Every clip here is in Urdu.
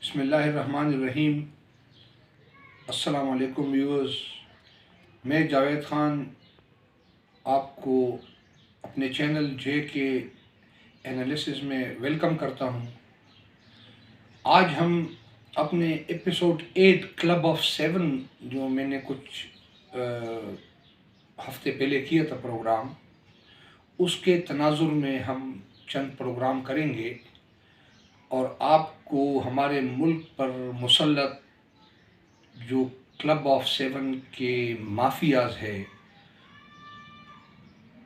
بسم اللہ الرحمن الرحیم۔ السلام علیکم ویورز، میں جاوید خان آپ کو اپنے چینل جے کے انالیسز میں ویلکم کرتا ہوں۔ آج ہم اپنے ایپیسوڈ 8 کلب آف 7 جو میں نے کچھ ہفتے پہلے کیا تھا پروگرام، اس کے تناظر میں ہم چند پروگرام کریں گے اور آپ کو ہمارے ملک پر مسلط جو کلب آف 7 کے مافیاز ہے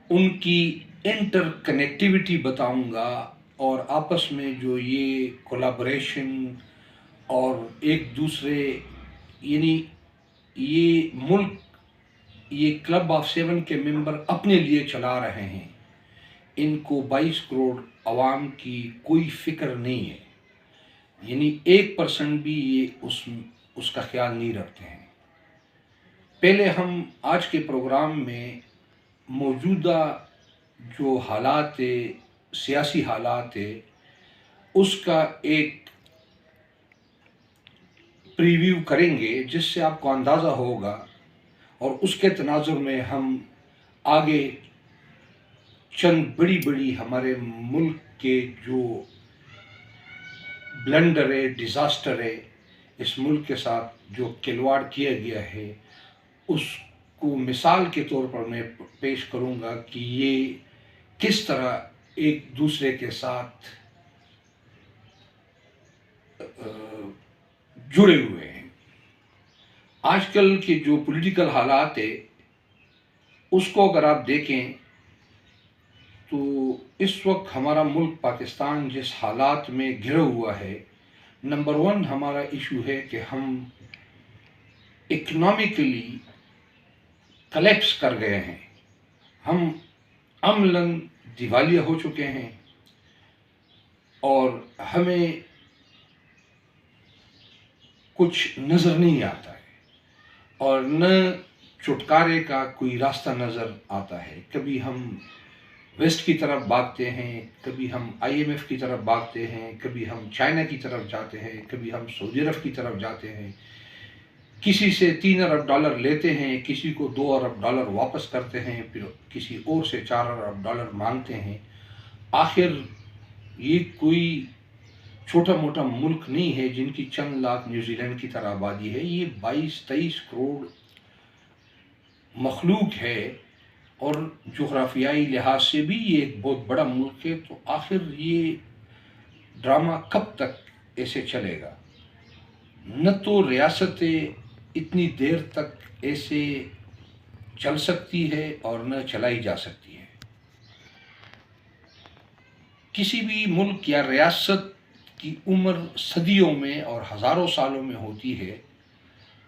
ان کی انٹر کنیکٹیوٹی بتاؤں گا، اور آپس میں جو یہ کولابریشن اور ایک دوسرے یعنی یہ ملک یہ کلب آف 7 کے ممبر اپنے لیے چلا رہے ہیں، ان کو 22 کروڑ عوام کی کوئی فکر نہیں ہے، یعنی 1% بھی یہ اس کا خیال نہیں رکھتے ہیں۔ پہلے ہم آج کے پروگرام میں موجودہ جو حالات سیاسی حالات ہے اس کا ایک پریویو کریں گے، جس سے آپ کو اندازہ ہوگا، اور اس کے تناظر میں ہم آگے چند بڑی ہمارے ملک کے جو بلنڈر ہے، ڈیزاسٹر ہے، اس ملک کے ساتھ جو کھلواڑ کیا گیا ہے، اس کو مثال کے طور پر میں پیش کروں گا کہ یہ کس طرح ایک دوسرے کے ساتھ جڑے ہوئے ہیں۔ آج کل کے جو پولیٹیکل حالات ہے اس کو اگر آپ دیکھیں تو اس وقت ہمارا ملک پاکستان جس حالات میں گھرا ہوا ہے، نمبر 1 ہمارا ایشو ہے کہ ہم اکنامکلی کلیپس کر گئے ہیں، ہم عملاً دیوالیہ ہو چکے ہیں، اور ہمیں کچھ نظر نہیں آتا ہے اور نہ چھٹکارے کا کوئی راستہ نظر آتا ہے۔ کبھی ہم ویسٹ کی طرف بھاگتے ہیں، کبھی ہم IMF کی طرف بھاگتے ہیں، کبھی ہم چائنا کی طرف جاتے ہیں، کبھی ہم سعودی عرب کی طرف جاتے ہیں، کسی سے $3 ارب لیتے ہیں، کسی کو $2 ارب واپس کرتے ہیں، پھر کسی اور سے $4 ارب مانگتے ہیں۔ آخر یہ کوئی چھوٹا موٹا ملک نہیں ہے جن کی چند لاکھ نیوزی لینڈ کی طرح آبادی ہے، یہ 22-23 کروڑ مخلوق ہے، اور جغرافیائی لحاظ سے بھی یہ ایک بہت بڑا ملک ہے۔ تو آخر یہ ڈرامہ کب تک ایسے چلے گا؟ نہ تو ریاستیں اتنی دیر تک ایسے چل سکتی ہے اور نہ چلائی جا سکتی ہے۔ کسی بھی ملک یا ریاست کی عمر صدیوں میں اور ہزاروں سالوں میں ہوتی ہے۔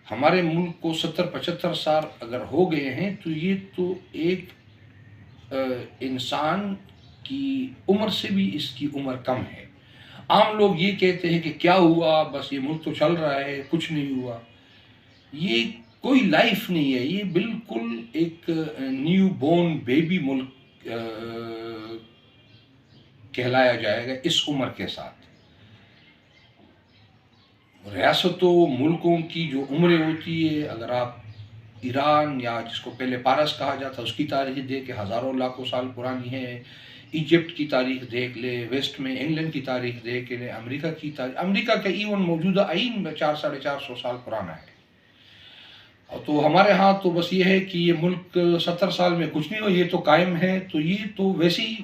ہمارے ملک کو 70-75 سال اگر ہو گئے ہیں تو یہ تو ایک انسان کی عمر سے بھی اس کی عمر کم ہے۔ عام لوگ یہ کہتے ہیں کہ کیا ہوا، بس یہ ملک تو چل رہا ہے، کچھ نہیں ہوا۔ یہ کوئی لائف نہیں ہے، یہ بالکل ایک نیو بورن بیبی ملک کہلایا جائے گا اس عمر کے ساتھ۔ ریاستوں ملکوں کی جو عمریں ہوتی ہے، اگر آپ ایران یا جس کو پہلے پارس کہا جاتا اس کی تاریخ دیکھ کے ہزاروں لاکھوں سال پرانی ہے، ایجپٹ کی تاریخ دیکھ لے، ویسٹ میں انگلینڈ کی تاریخ دیکھ لے، امریکہ کی تاریخ، امریکہ کا ایون موجودہ آئین میں 400-450 سال پرانا ہے۔ تو ہمارے ہاں تو بس یہ ہے کہ یہ ملک 70 سال میں کچھ نہیں ہو، یہ تو قائم ہے۔ تو یہ تو ویسے ہی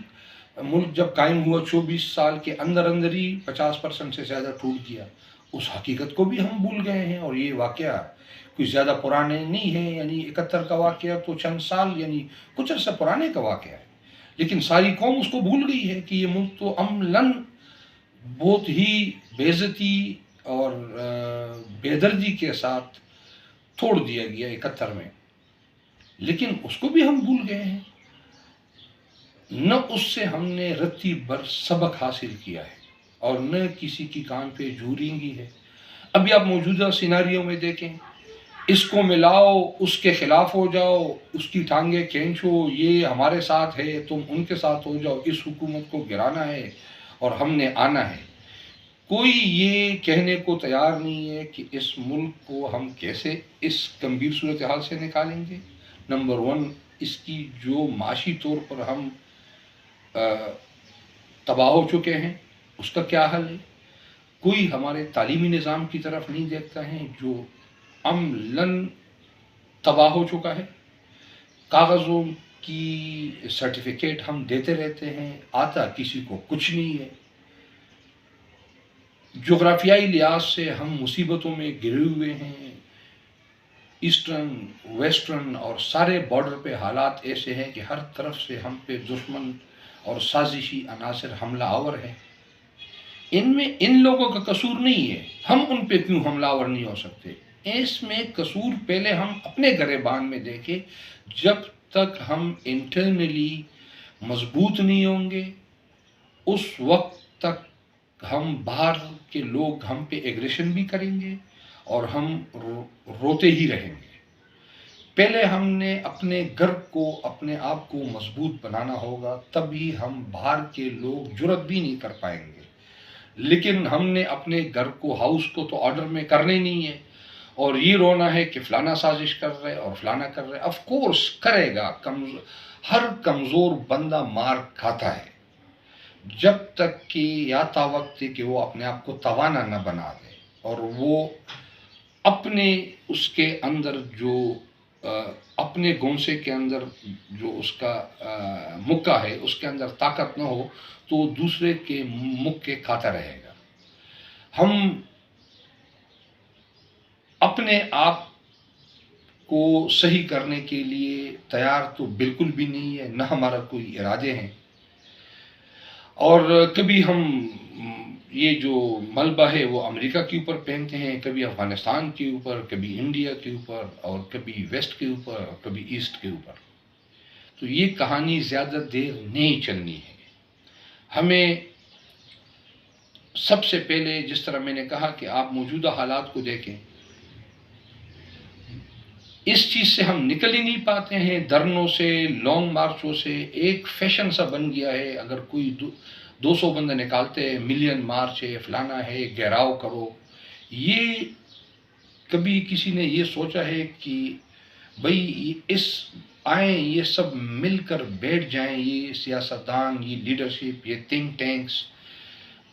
ملک جب قائم ہوا 24 سال کے اندر ہی 50% سے زیادہ ٹوٹ گیا، اس حقیقت کو بھی ہم بھول گئے ہیں۔ اور یہ واقعہ کوئی زیادہ پرانے نہیں ہے، یعنی 71 کا واقعہ تو چند سال یعنی کچھ عرصہ پرانے کا واقعہ ہے، لیکن ساری قوم اس کو بھول گئی ہے کہ یہ ملک تو عملاً بہت ہی بے عزتی اور بے دردی کے ساتھ توڑ دیا گیا 71 میں، لیکن اس کو بھی ہم بھول گئے ہیں۔ نہ اس سے ہم نے رتی بھر سبق حاصل کیا ہے اور نہ کسی کی کان پہ جوں رینگی ہے۔ ابھی آپ موجودہ سیناریوں میں دیکھیں، اس کو ملاؤ، اس کے خلاف ہو جاؤ، اس کی ٹانگیں کھینچو، یہ ہمارے ساتھ ہے، تم ان کے ساتھ ہو جاؤ، اس حکومت کو گرانا ہے اور ہم نے آنا ہے۔ کوئی یہ کہنے کو تیار نہیں ہے کہ اس ملک کو ہم کیسے اس گمبھیر صورتحال سے نکالیں گے۔ نمبر ون، اس کی جو معاشی طور پر ہم تباہ ہو چکے ہیں اس کا کیا حل ہے۔ کوئی ہمارے تعلیمی نظام کی طرف نہیں دیکھتا ہے جو عملاً تباہ ہو چکا ہے۔ کاغذوں کی سرٹیفکیٹ ہم دیتے رہتے ہیں، آتا کسی کو کچھ نہیں ہے۔ جغرافیائی لحاظ سے ہم مصیبتوں میں گرے ہوئے ہیں۔ ایسٹرن، ویسٹرن اور سارے بارڈر پہ حالات ایسے ہیں کہ ہر طرف سے ہم پہ دشمن اور سازشی عناصر حملہ آور ہیں۔ ان میں ان لوگوں کا قصور نہیں ہے، ہم ان پہ کیوں حملہ آور نہیں ہو سکتے؟ اس میں قصور پہلے ہم اپنے گریبان میں دیکھیں۔ جب تک ہم انٹرنلی مضبوط نہیں ہوں گے اس وقت تک ہم باہر کے لوگ ہم پہ ایگریشن بھی کریں گے اور ہم روتے ہی رہیں گے۔ پہلے ہم نے اپنے گھر کو، اپنے آپ کو مضبوط بنانا ہوگا، تبھی ہم باہر کے لوگ جرأت بھی نہیں کر پائیں گے۔ لیکن ہم نے اپنے گھر کو، ہاؤس کو تو آرڈر میں کرنے نہیں ہے، اور یہ رونا ہے کہ فلانا سازش کر رہے اور فلانا کر رہے۔ آف کورس کرے گا، ہر کمزور بندہ مار کھاتا ہے، جب تک کہ یا تا وقت کہ وہ اپنے آپ کو توانا نہ بنا دے اور وہ اپنے اس کے اندر جو اپنے گونسے کے اندر جو اس کا مکہ ہے اس کے اندر طاقت نہ ہو تو دوسرے کے مکے کھاتا رہے گا۔ ہم اپنے آپ کو صحیح کرنے کے لیے تیار تو بالکل بھی نہیں ہے، نہ ہمارا کوئی ارادے ہیں۔ اور کبھی ہم یہ جو ملبہ ہے وہ امریکہ کے اوپر پہنتے ہیں، کبھی افغانستان کے اوپر، کبھی انڈیا کے اوپر، اور کبھی ویسٹ کے اوپر، اور کبھی ایسٹ کے اوپر۔ تو یہ کہانی زیادہ دیر نہیں چلنی ہے۔ ہمیں سب سے پہلے، جس طرح میں نے کہا کہ آپ موجودہ حالات کو دیکھیں، اس چیز سے ہم نکل ہی نہیں پاتے ہیں، دھرنوں سے، لانگ مارچوں سے۔ ایک فیشن سا بن گیا ہے، اگر کوئی 200 بندہ نکالتے ہیں، ملین مارچ ہے، فلانا ہے، گھیراؤ کرو۔ یہ کبھی کسی نے یہ سوچا ہے کہ بھئی آئیں یہ سب مل کر بیٹھ جائیں، یہ سیاستدان، یہ لیڈرشپ، یہ تھنک ٹینکس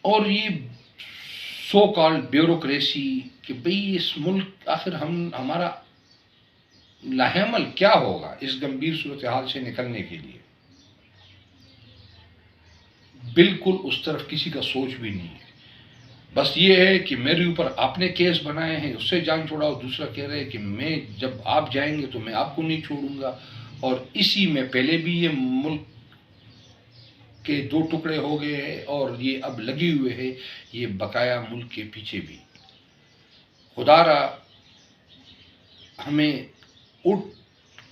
اور یہ سو کالڈ بیوروکریسی، کہ بھئی اس ملک آخر ہمارا لاحمل کیا ہوگا اس گمبھیر صورتحال سے نکلنے کے لیے؟ بالکل اس طرف کسی کا سوچ بھی نہیں ہے۔ بس یہ ہے کہ میرے اوپر آپ نے کیس بنائے ہیں، اس سے جان چھوڑاؤ۔ دوسرا کہہ رہے کہ میں جب آپ جائیں گے تو میں آپ کو نہیں چھوڑوں گا، اور اسی میں پہلے بھی یہ ملک کے 2 ٹکڑے ہو گئے ہیں اور یہ اب لگی ہوئے ہیں یہ بقایا ملک کے پیچھے بھی۔ خدا را ہمیں اٹھ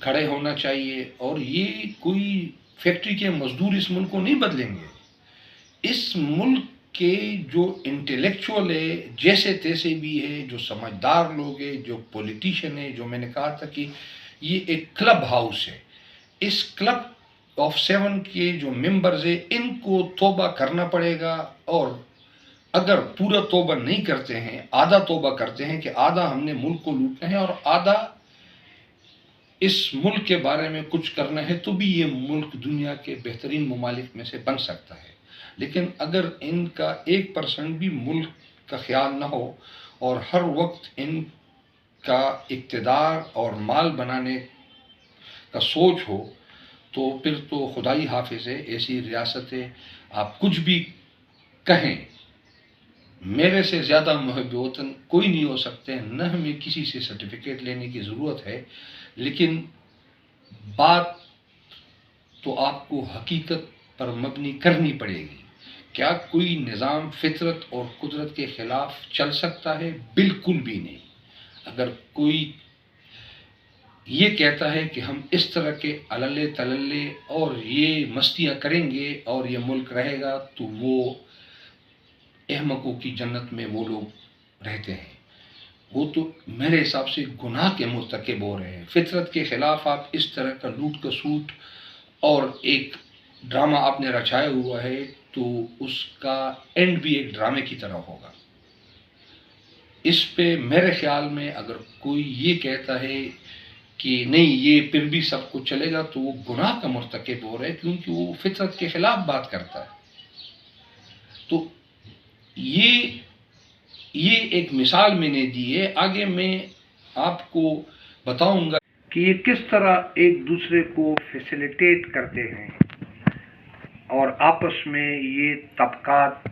کھڑے ہونا چاہیے، اور یہ کوئی فیکٹری کے مزدور اس ملک کو نہیں بدلیں گے۔ اس ملک کے جو انٹلیکچوئل ہے، جیسے تیسے بھی ہے، جو سمجھدار لوگ ہیں، جو پولیٹیشین ہے، جو میں نے کہا تھا کہ یہ ایک کلب ہاؤس ہے، اس کلب آف 7 کے جو ممبرز ہیں ان کو توبہ کرنا پڑے گا، اور اگر پورا توبہ نہیں کرتے ہیں، آدھا توبہ کرتے ہیں کہ آدھا ہم نے ملک کو لوٹنا ہے اور آدھا اس ملک کے بارے میں کچھ کرنا ہے، تو بھی یہ ملک دنیا کے بہترین ممالک میں سے بن سکتا ہے۔ لیکن اگر ان کا 1% بھی ملک کا خیال نہ ہو اور ہر وقت ان کا اقتدار اور مال بنانے کا سوچ ہو، تو پھر تو خدائی حافظ ہے ایسی ریاستیں، آپ کچھ بھی کہیں، میرے سے زیادہ محب وطن کوئی نہیں ہو سکتے، نہ ہمیں کسی سے سرٹیفکیٹ لینے کی ضرورت ہے۔ لیکن بات تو آپ کو حقیقت پر مبنی کرنی پڑے گی۔ کیا کوئی نظام فطرت اور قدرت کے خلاف چل سکتا ہے؟ بالکل بھی نہیں۔ اگر کوئی یہ کہتا ہے کہ ہم اس طرح کے عللے تللے اور یہ مستیاں کریں گے اور یہ ملک رہے گا، تو وہ احمقوں کی جنت میں وہ لوگ رہتے ہیں۔ وہ تو میرے حساب سے گناہ کے مرتکب ہو رہے ہیں۔ فطرت کے خلاف آپ اس طرح کا لوٹ کسوٹ اور ایک ڈرامہ آپ نے رچایا ہوا ہے، تو اس کا اینڈ بھی ایک ڈرامے کی طرح ہوگا۔ اس پہ میرے خیال میں اگر کوئی یہ کہتا ہے کہ نہیں یہ پھر بھی سب کچھ چلے گا تو وہ گناہ کا مرتکب ہو رہا ہے، کیونکہ وہ فطرت کے خلاف بات کرتا ہے۔ تو یہ ایک مثال میں نے دی ہے، آگے میں آپ کو بتاؤں گا کہ یہ کس طرح ایک دوسرے کو فیسیلیٹیٹ کرتے ہیں اور آپس میں یہ طبقات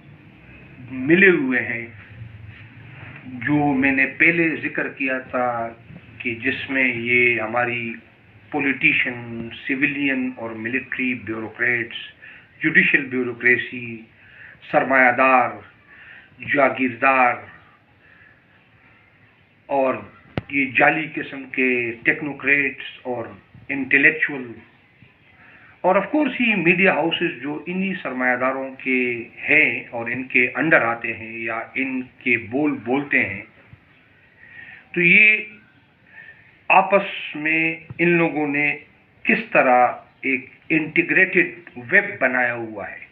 ملے ہوئے ہیں جو میں نے پہلے ذکر کیا تھا کہ جس میں یہ ہماری پولیٹیشین، سویلین اور ملٹری بیوروکریٹس، جوڈیشل بیوروکریسی، سرمایہ دار، جاگیردار اور یہ جعلی قسم کے ٹیکنوکریٹس اور انٹلیکچول، اور آف کورس یہ میڈیا ہاؤسز جو انہی سرمایہ داروں کے ہیں اور ان کے انڈر آتے ہیں یا ان کے بولتے ہیں، تو یہ آپس میں ان لوگوں نے کس طرح ایک انٹیگریٹڈ ویب بنایا ہوا ہے،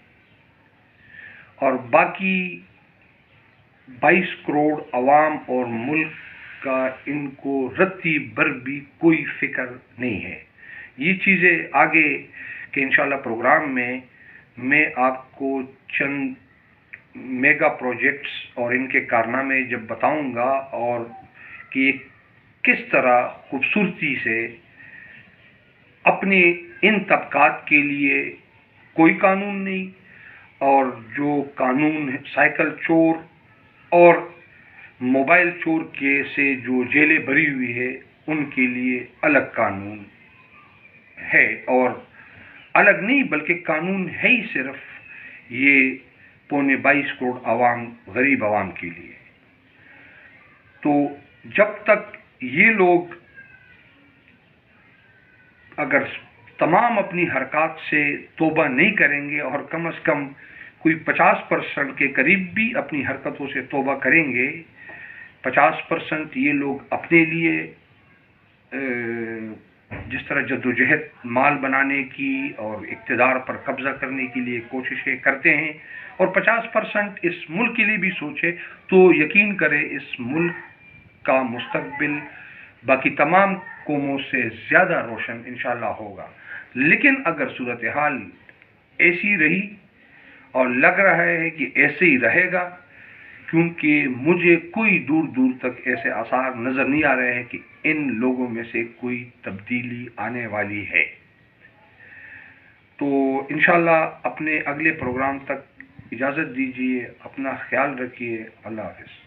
اور باقی 22 کروڑ عوام اور ملک کا ان کو رتی بھر بھی کوئی فکر نہیں ہے۔ یہ چیزیں آگے کہ انشاءاللہ پروگرام میں آپ کو چند میگا پروجیکٹس اور ان کے کارنامے جب بتاؤں گا، اور کہ کس طرح خوبصورتی سے اپنے ان طبقات کے لیے کوئی قانون نہیں، اور جو قانون سائیکل چور اور موبائل چور کے سے جو جیلیں بھری ہوئی ہے ان کے لیے الگ قانون ہے، اور الگ نہیں بلکہ قانون ہے ہی صرف یہ 22 کروڑ عوام، غریب عوام کے لیے۔ تو جب تک یہ لوگ اگر تمام اپنی حرکات سے توبہ نہیں کریں گے، اور کم از کم کوئی 50% کے قریب بھی اپنی حرکتوں سے توبہ کریں گے، 50% یہ لوگ اپنے لیے جس طرح جدوجہد مال بنانے کی اور اقتدار پر قبضہ کرنے کے لیے کوششیں کرتے ہیں، اور 50% اس ملک کے لیے بھی سوچے، تو یقین کرے اس ملک کا مستقبل باقی تمام قوموں سے زیادہ روشن انشاءاللہ ہوگا۔ لیکن اگر صورتحال ایسی رہی، اور لگ رہا ہے کہ ایسے ہی رہے گا، کیونکہ مجھے کوئی دور تک ایسے آثار نظر نہیں آ رہے ہیں کہ ان لوگوں میں سے کوئی تبدیلی آنے والی ہے، تو انشاءاللہ اپنے اگلے پروگرام تک اجازت دیجیے، اپنا خیال رکھیے، اللہ حافظ۔